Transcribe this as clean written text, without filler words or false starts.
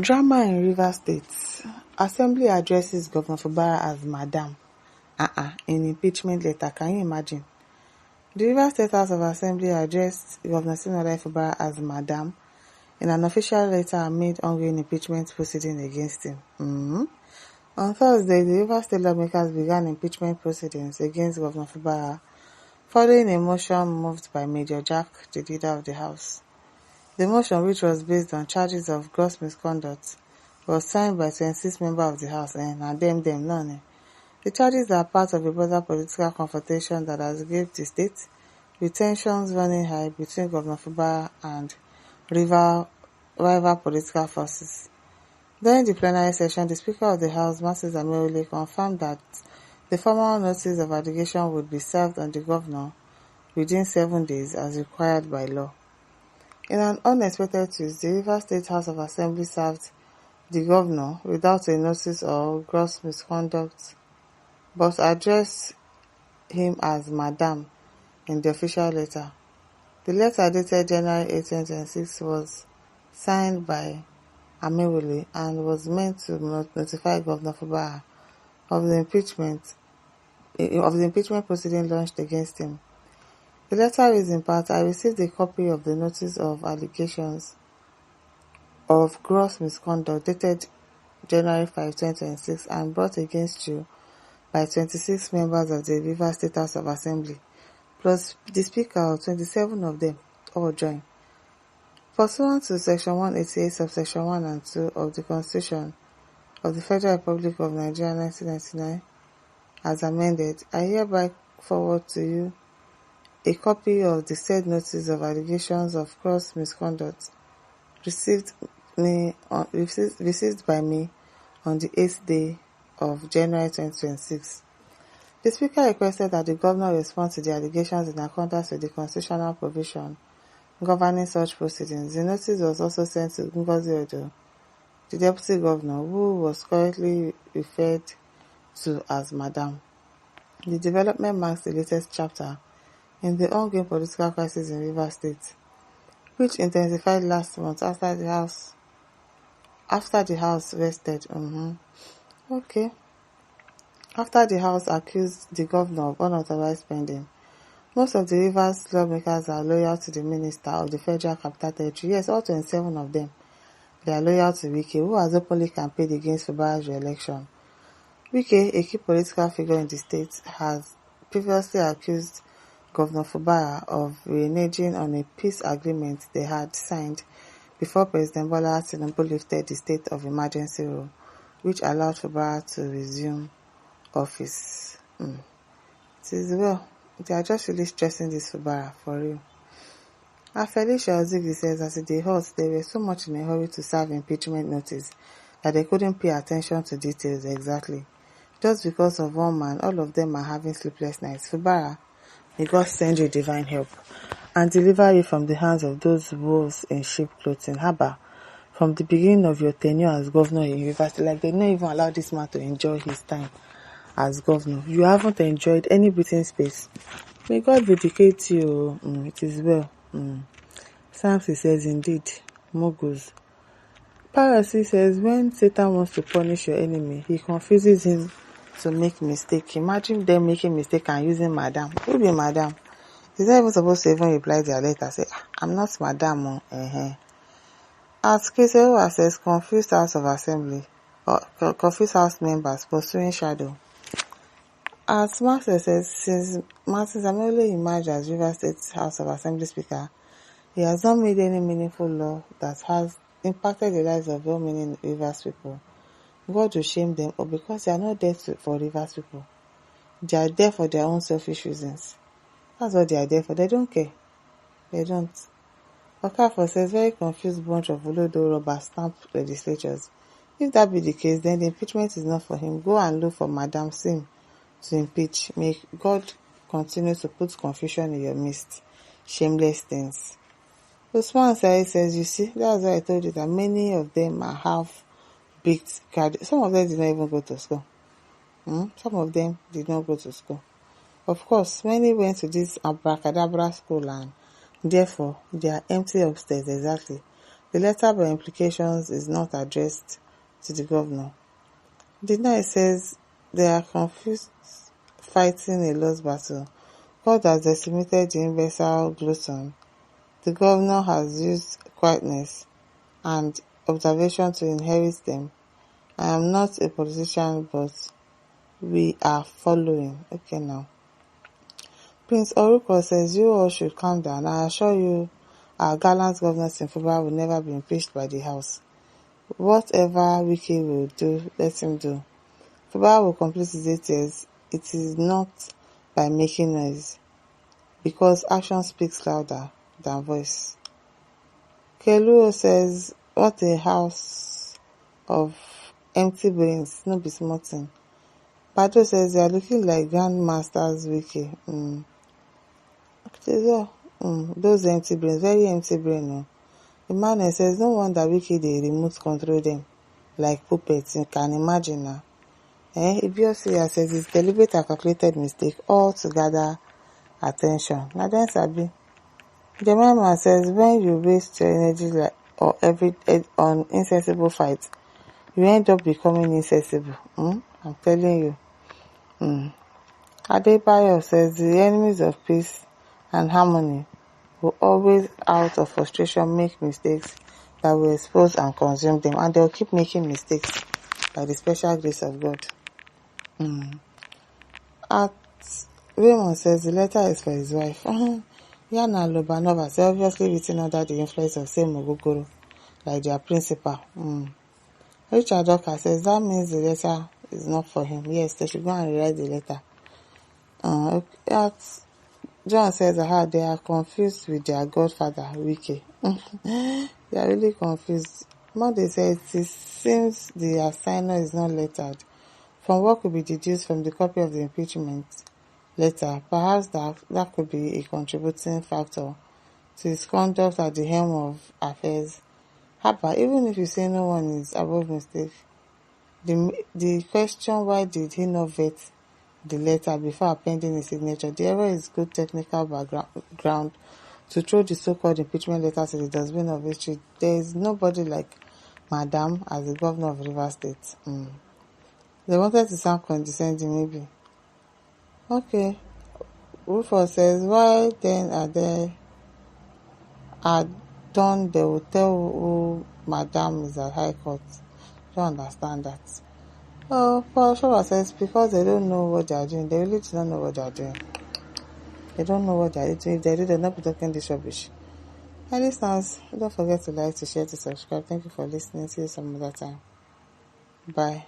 Drama in Rivers State. Assembly addresses Governor Fubara as Madam. In impeachment letter. Can you imagine? The Rivers State House of Assembly addressed Governor Fubara as Madam in an official letter amid ongoing impeachment proceeding against him. On Thursday, the Rivers State lawmakers began impeachment proceedings against Governor Fubara following a motion moved by Major Jack, the leader of the House. The motion, which was based on charges of gross misconduct, was signed by 26 members of the House and them none. The charges are part of a broader political confrontation that has gripped the state, with tensions running high between Governor Fubara and rival political forces. During the plenary session, the Speaker of the House, Moses Ameole, confirmed that the formal notice of allegation would be served on the governor within 7 days as required by law. In an unexpected twist, the Rivers State House of Assembly served the governor without a notice of gross misconduct, but addressed him as Madam in the official letter. The letter, dated January 8, 2026, was signed by Amewole and was meant to notify Governor Fubara of the impeachment proceeding launched against him. The letter reads in part, "I received a copy of the notice of allegations of gross misconduct dated January 5, 2026 and brought against you by 26 members of the Rivers State House of Assembly, plus the Speaker, 27 of them, all join. Pursuant to Section 188, subsection 1 and 2 of the Constitution of the Federal Republic of Nigeria 1999, as amended, I hereby forward to you a copy of the said notice of allegations of gross misconduct received by me on the 8th day of January 2026. The Speaker requested that the Governor respond to the allegations in accordance with the constitutional provision governing such proceedings. The notice was also sent to Ngozi Odo, the Deputy Governor, who was currently referred to as Madam. The development marks the latest chapter in the ongoing political crisis in Rivers State, which intensified last month after the House rested. After the House accused the governor of unauthorized spending. Most of the Rivers lawmakers are loyal to the Minister of the Federal Capital Territory. Yes, all 27 of them. They are loyal to Wike, who has openly campaigned against Fubara's re-election. Wike, a key political figure in the state, has previously accused Governor Fubara of reneging on a peace agreement they had signed before President Bola Tinubu lifted the state of emergency rule, which allowed Fubara to resume office. It is well. They are just really stressing this Fubara, for real. Felicia Ozigi says, as it hot, they were so much in a hurry to serve impeachment notice that they couldn't pay attention to details exactly. Just because of one man, all of them are having sleepless nights. Fubara, may God send you divine help and deliver you from the hands of those wolves in sheep clothing. Haba, from the beginning of your tenure as governor in Rivers, like they don't even allow this man to enjoy his time as governor. You haven't enjoyed any breathing space. May God vindicate you. It is well. Samson says, indeed, moguls. Piracy says, when Satan wants to punish your enemy, he confuses him to make mistake. Imagine them making mistake and using Madam. Who be Madam? He's not even supposed to even reply their letter. Say, I'm not Madam. As Kesewa says, confused House of Assembly, or confused House members pursuing shadow. As Master says, since Martin Samuel emerged as Rivers State House of Assembly Speaker, he has not made any meaningful law that has impacted the lives of well-meaning Rivers people. God will shame them, or because they are not there for Rivers people. They are there for their own selfish reasons. That's what they are there for. They don't care. They don't. Okafor says, very confused bunch of Olodo rubber stamp legislatures. If that be the case, then the impeachment is not for him. Go and look for Madam Sim to impeach. May God continue to put confusion in your midst. Shameless things. Usman says, you see, that's why I told you that many of them are half-baked graduates. Some of them did not even go to school. Some of them did not go to school. Of course, many went to this abracadabra school and therefore they are empty upstairs, exactly. The letter by implications is not addressed to the governor. The night says they are confused fighting a lost battle. God has decimated the imbecile glutton. The governor has used quietness and observation to inherit them. I am not a politician, but we are following. Okay now. Prince Oruko says, you all should calm down. I assure you, our gallant governors in Fubara will never be impeached by the House. Whatever Wiki will do, let him do. Fubara will complete his 8 years. It is not by making noise, because action speaks louder than voice. Keluo says, what a house of empty brains, no be small thing. Bado says, they are looking like grandmasters Wiki. Those empty brains, very empty brain. No. Emmanuel says, no wonder Wiki dey remote control them like puppets. You can imagine now. Ibiosia says it's deliberate and calculated mistake, all to gather attention. Now then sabi. Jemima says, when you waste your energy on insensible fights, you end up becoming insensible. I'm telling you. Adebayo says the enemies of peace and harmony will always, out of frustration, make mistakes that will expose and consume them, and they'll keep making mistakes by the special grace of God. At Raymond says the letter is for his wife. Yana Lobanova says obviously written under the influence of same Ogogoro, like their principal. Richard Docker says that means the letter is not for him. Yes, they should go and rewrite the letter. John says they are confused with their godfather, Wiki. They are really confused. Monday says it seems the assigner is not lettered. From what could be deduced from the copy of the impeachment letter, perhaps that could be a contributing factor to his conduct at the helm of affairs. However, even if you say no one is above mistake, the question, why did he not vet the letter before appending his signature? The error is good technical background to throw the so-called impeachment letter to the dustbin of history. There is nobody like Madam as the governor of Rivers State. They wanted to sound condescending, maybe. Okay. Rufus says, why then they will tell who Madam is at High Court? Don't understand that. Paul Showa says, because they don't know what they are doing. They really do not know what they are doing. They don't know what they are doing. If they do, they'll not be talking this rubbish. And listeners, don't forget to like, to share, to subscribe. Thank you for listening. See you some other time. Bye.